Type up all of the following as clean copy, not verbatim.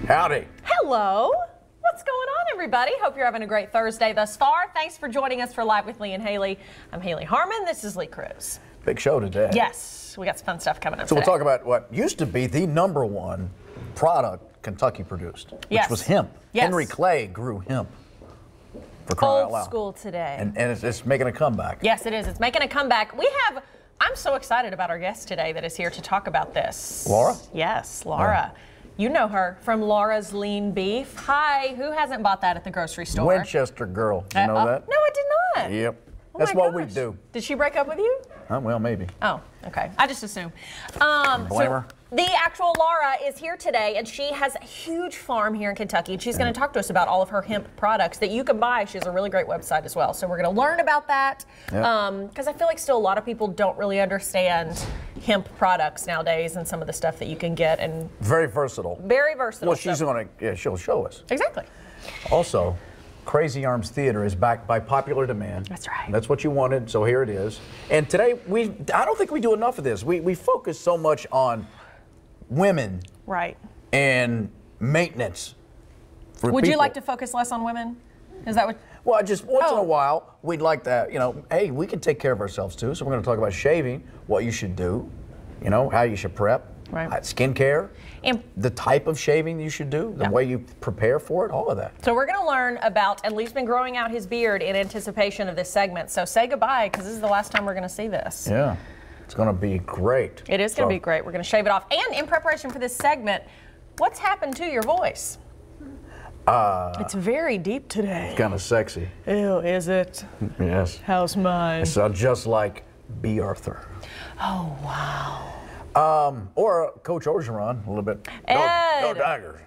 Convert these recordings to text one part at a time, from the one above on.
Howdy. Hello. What's going on, everybody? Hope you're having a great Thursday thus far. Thanks for joining us for Live with Lee and Hayley. I'm Hayley Harmon. This is Lee Cruz. Big show today. Yes, we got some fun stuff coming up So today. we'll talk about what used to be the #1 product Kentucky produced, which was hemp. Yes. Henry Clay grew hemp. For crying out loud. Old school today. And it's making a comeback. Yes, it is. It's making a comeback. I'm so excited about our guest today that is here to talk about this. Laura? Yes, Laura. Yeah. You know her from Laura's Lean Beef. Hi, who hasn't bought that at the grocery store? Winchester girl. You know that? No, I did not. Yep. Oh That's my what we gosh. do. Did she break up with you? Well, maybe. Oh, okay. I just assume. Blame her. The actual Laura is here today, and she has a huge farm here in Kentucky, and she's going to talk to us about all of her hemp products that you can buy. She has a really great website as well, so we're going to learn about that because I feel like still a lot of people don't really understand hemp products nowadays and some of the stuff that you can get. And very versatile. Very versatile. Well, she's going to, yeah, she'll show us. Exactly. Also, Crazy Arms Theater is back by popular demand. That's right. That's what you wanted, so here it is. And today, I don't think we do enough of this. We focus so much on women. Right. And maintenance. For Would you people. like to focus less on women? Is that what? Well, just once in a while, we'd like that, you know, hey, we can take care of ourselves too. So we're going to talk about shaving, what you should do, you know, how you should prep, skincare, and the type of shaving you should do, the way you prepare for it, all of that. So we're going to learn about, and Lee's been growing out his beard in anticipation of this segment. So say goodbye, because this is the last time we're going to see this. Yeah, it's going to be great. It is going to be great. We're going to shave it off. And in preparation for this segment, what's happened to your voice? It's very deep today. Kind of sexy. Ew, is it? Yes. How's mine? It sounds just like B. Arthur. Oh, wow. Or Coach Orgeron, a little bit. Ed. Go Tigers.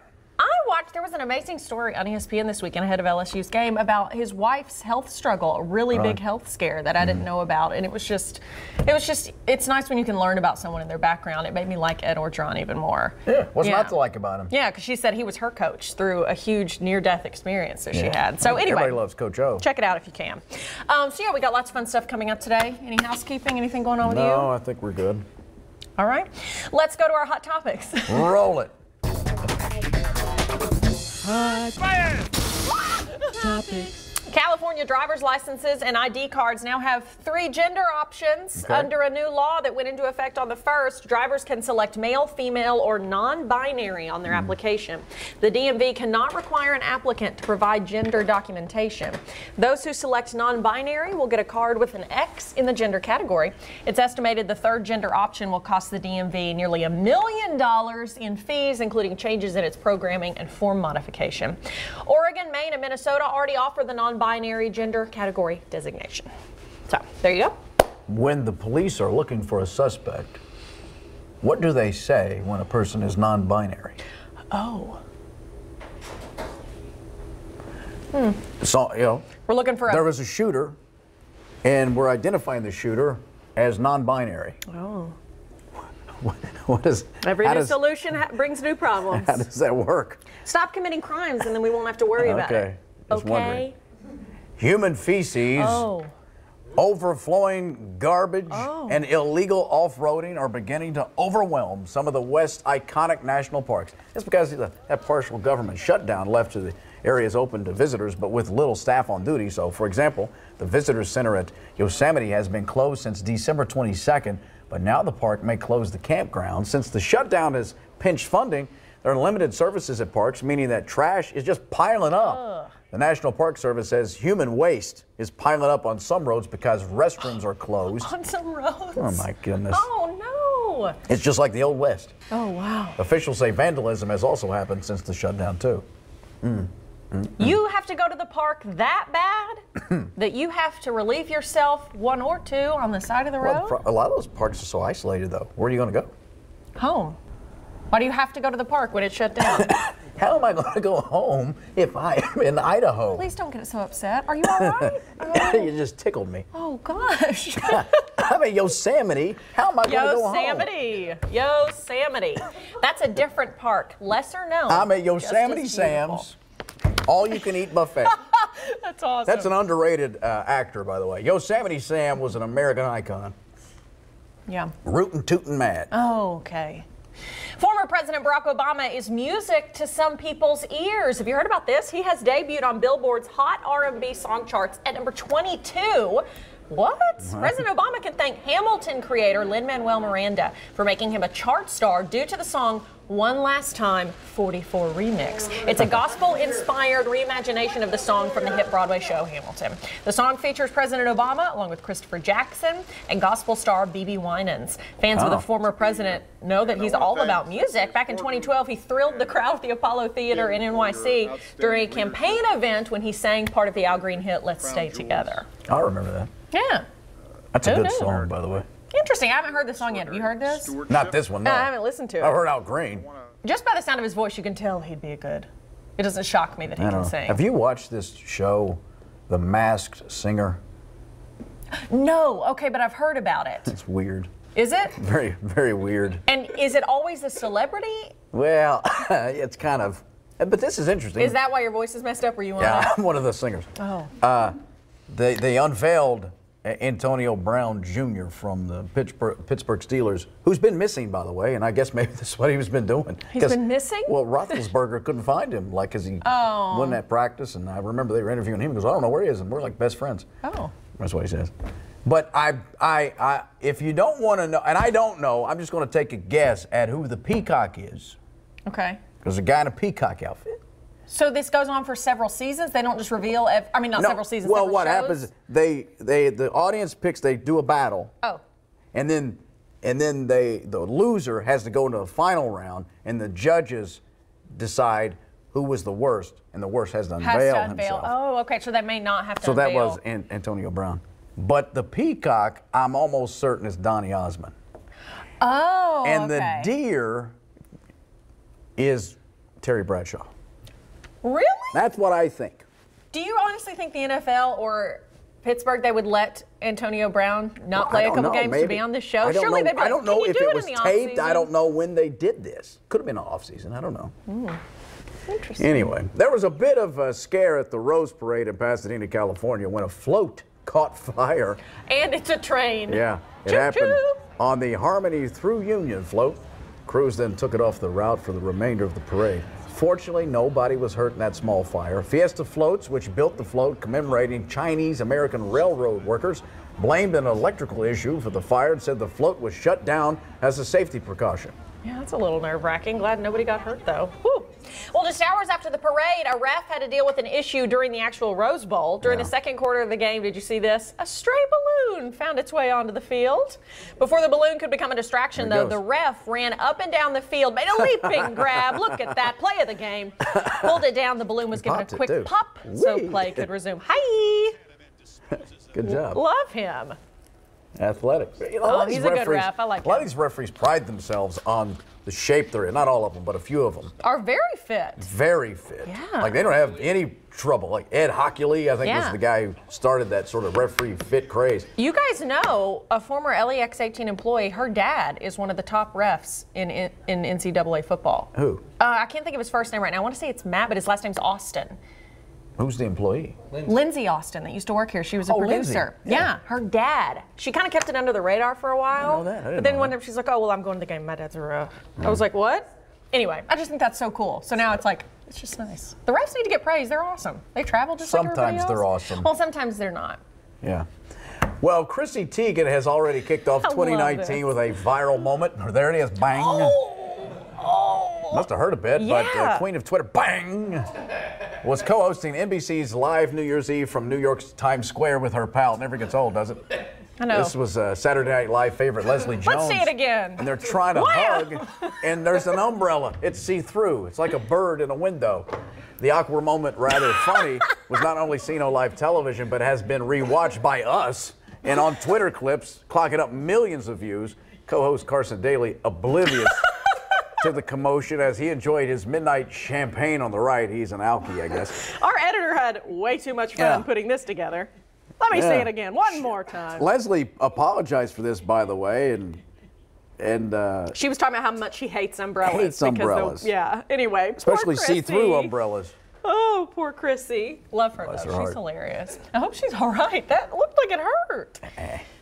There was an amazing story on ESPN this weekend ahead of LSU's game about his wife's health struggle, a really big health scare that I didn't know about. And it's nice when you can learn about someone in their background. It made me like Ed Orgeron even more. Yeah, what's not to like about him? Yeah, because she said he was her coach through a huge near-death experience that she had. So anyway. Everybody loves Coach O. Check it out if you can. So yeah, we got lots of fun stuff coming up today. Any housekeeping, anything going on with you? No, I think we're good. All right, let's go to our hot topics. Roll it. Topics. California driver's licenses and ID cards now have 3 gender options. Under a new law that went into effect on the 1st, drivers can select male, female, or non-binary on their application. The DMV cannot require an applicant to provide gender documentation. Those who select non-binary will get a card with an X in the gender category. It's estimated the 3rd gender option will cost the DMV nearly $1 million in fees, including changes in its programming and form modification. Oregon, Maine, and Minnesota already offer the non-binary gender category designation. So, there you go. When the police are looking for a suspect, what do they say when a person is non-binary? Oh. So, you know, we're looking for there was a shooter, and we're identifying the shooter as non-binary. Oh. What is... Every new solution brings new problems. How does that work? Stop committing crimes, and then we won't have to worry about it. Just wondering. Human feces, overflowing garbage, and illegal off-roading are beginning to overwhelm some of the West's iconic national parks. It's because that partial government shutdown left to the areas open to visitors, but with little staff on duty. So, for example, the visitor center at Yosemite has been closed since December 22nd, but now the park may close the campground. Since the shutdown has pinched funding, there are limited services at parks, meaning that trash is just piling up. The National Park Service says human waste is piling up on some roads because restrooms are closed. On some roads? Oh, my goodness. Oh, no. It's just like the Old West. Oh, wow. Officials say vandalism has also happened since the shutdown, too. You have to go to the park that bad that you have to relieve yourself 1 or 2 on the side of the road? Well, a lot of those parks are so isolated, though. Where are you going to go? Home. Why do you have to go to the park when it's shut down? How am I going to go home if I am in Idaho? Please don't get so upset. Are you all right? You just tickled me. Oh, gosh. I'm in Yosemite. How am I going to go home? Yosemite. That's a different park. Lesser known. I'm at Yosemite Sam's. All-you-can-eat buffet. That's awesome. That's an underrated actor, by the way. Yosemite Sam was an American icon. Yeah. Rootin' tootin' mad. Oh, okay. Former President Barack Obama is music to some people's ears. Have you heard about this? He has debuted on Billboard's Hot R&B song charts at number 22. What? President Obama can thank Hamilton creator Lin-Manuel Miranda for making him a chart star due to the song One Last Time 44 remix. It's a gospel-inspired reimagination of the song from the hit Broadway show Hamilton. The song features President Obama along with Christopher Jackson and gospel star BB Winans. Fans of the former president know that he's all about music. Back in 2012, he thrilled the crowd at the Apollo Theater in NYC during a campaign event when he sang part of the Al Green hit Let's Stay Together. I remember that. Yeah. That's a good song, by the way. Interesting. I haven't heard this song yet. Have you heard this? Not this one, no. I haven't listened to it. I heard Al Green. Just by the sound of his voice, you can tell he'd be a good. It doesn't shock me that he can sing. Have you watched this show, The Masked Singer? No. Okay, but I've heard about it. It's weird. Is it? Very, very weird. And is it always a celebrity? Well, it's kind of. But this is interesting. Is that why your voice is messed up? Were you on Yeah, I'm one of the singers. Oh. They unveiled Antonio Brown Jr. from the Pittsburgh Steelers, who's been missing, by the way, and I guess maybe this is what he's been doing. He's been missing? Well, Roethlisberger couldn't find him, like, because he wasn't at practice, and I remember they were interviewing him. He goes, I don't know where he is, and we're like best friends. Oh. That's what he says. But if you don't want to know, and I don't know, I'm just going to take a guess at who the Peacock is. Okay. There's a guy in a peacock outfit. So this goes on for several seasons? They don't just reveal, several seasons, well, several what shows? happens, the audience picks, they do a battle. Oh. And then the loser has to go into the final round, and the judges decide who was the worst, and the worst has to unveil himself. Oh, okay, so that may not have to So unveil. that was Antonio Brown. But the peacock, I'm almost certain, is Donny Osmond. Oh, and the deer is Terry Bradshaw. Really? That's what I think. Do you honestly think the NFL or Pittsburgh, they would let Antonio Brown not play a couple games to be on this show? Surely they'd be like, I don't know if it was taped. I don't know know when they did this. Could have been an off season. I don't know. Interesting. Anyway, there was a bit of a scare at the Rose Parade in Pasadena, California, when a float caught fire. And it's a train. Yeah, it happened on the Harmony through Union float. Crews then took it off the route for the remainder of the parade. Fortunately, nobody was hurt in that small fire. Fiesta Floats, which built the float commemorating Chinese-American railroad workers, blamed an electrical issue for the fire and said the float was shut down as a safety precaution. Yeah, that's a little nerve-wracking. Glad nobody got hurt, though. Whew. Well, just hours after the parade, a ref had to deal with an issue during the actual Rose Bowl. During the second quarter of the game, did you see this? A stray balloon found its way onto the field. Before the balloon could become a distraction, though, the ref ran up and down the field, made a leaping grab. Look at that, play of the game. Pulled it down. The balloon was given a quick pop so play could resume. Hi! Good job. Love him. Athletic. You know, he's a good ref. I like him. A lot of these referees pride themselves on the shape they're in. Not all of them, but a few of them. Are very fit. Very fit. Yeah. Like, they don't have any trouble. Like Ed Hockley, I think, was the guy who started that sort of referee fit craze. You guys know a former LEX-18 employee, her dad is one of the top refs in NCAA football. Who? I can't think of his first name right now. I want to say it's Matt, but his last name's Austin. Who's the employee? Lindsay Austin, that used to work here. She was a producer. Yeah, her dad. She kind of kept it under the radar for a while. I know that. But then one day she's like, oh, well, I'm going to the game. My dad's a ref. I was like, what? Anyway, I just think that's so cool. So now it's like, it's just nice. The refs need to get praised. They're awesome. They travel just like everybody else. Sometimes they're awesome. Well, sometimes they're not. Yeah. Well, Chrissy Teigen has already kicked off 2019 with a viral moment. There it is, bang. Must have hurt a bit, but Queen of Twitter, bang, was co-hosting NBC's live New Year's Eve from New York's Times Square with her pal. Never gets old, does it? I know. This was Saturday Night Live favorite Leslie Jones. Let's see it again. And they're trying to hug, and there's an umbrella. It's see-through. It's like a bird in a window. The awkward moment, rather funny, was not only seen on live television, but has been rewatched by us and on Twitter clips, clocking up millions of views. Co-host Carson Daly, oblivious to the commotion as he enjoyed his midnight champagne on the right. He's an alkie, I guess. Our editor had way too much fun putting this together. Let me say it again, one more time. Leslie apologized for this, by the way, and she was talking about how much she hates umbrellas. Hates umbrellas. Anyway, especially see-through umbrellas. Oh, poor Chrissy. Love her, though. She's hilarious. I hope she's all right. That looked like it hurt.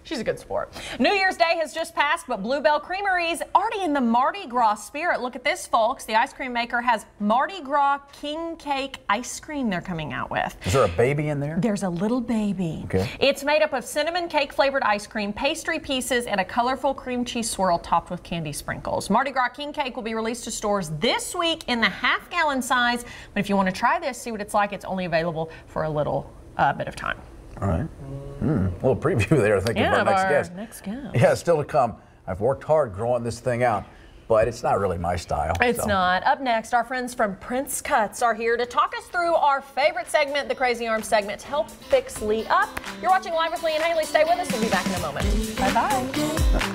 She's a good sport. New Year's Day has just passed, but Bluebell Creamery's already in the Mardi Gras spirit. Look at this, folks. The ice cream maker has Mardi Gras king cake ice cream they're coming out with. Is there a baby in there? There's a little baby. Okay. It's made up of cinnamon cake flavored ice cream, pastry pieces, and a colorful cream cheese swirl topped with candy sprinkles. Mardi Gras king cake will be released to stores this week in the half-gallon size. But if you want to try this, see what it's like, it's only available for a little bit of time. All right. A little preview there, thinking of our next guest. Yeah, still to come. I've worked hard growing this thing out, but it's not really my style. It's not. Up next, our friends from Prince Cuts are here to talk us through our favorite segment, the Crazy Arm segment, to help fix Lee up. You're watching Live with Lee and Hayley. Stay with us. We'll be back in a moment. Bye-bye.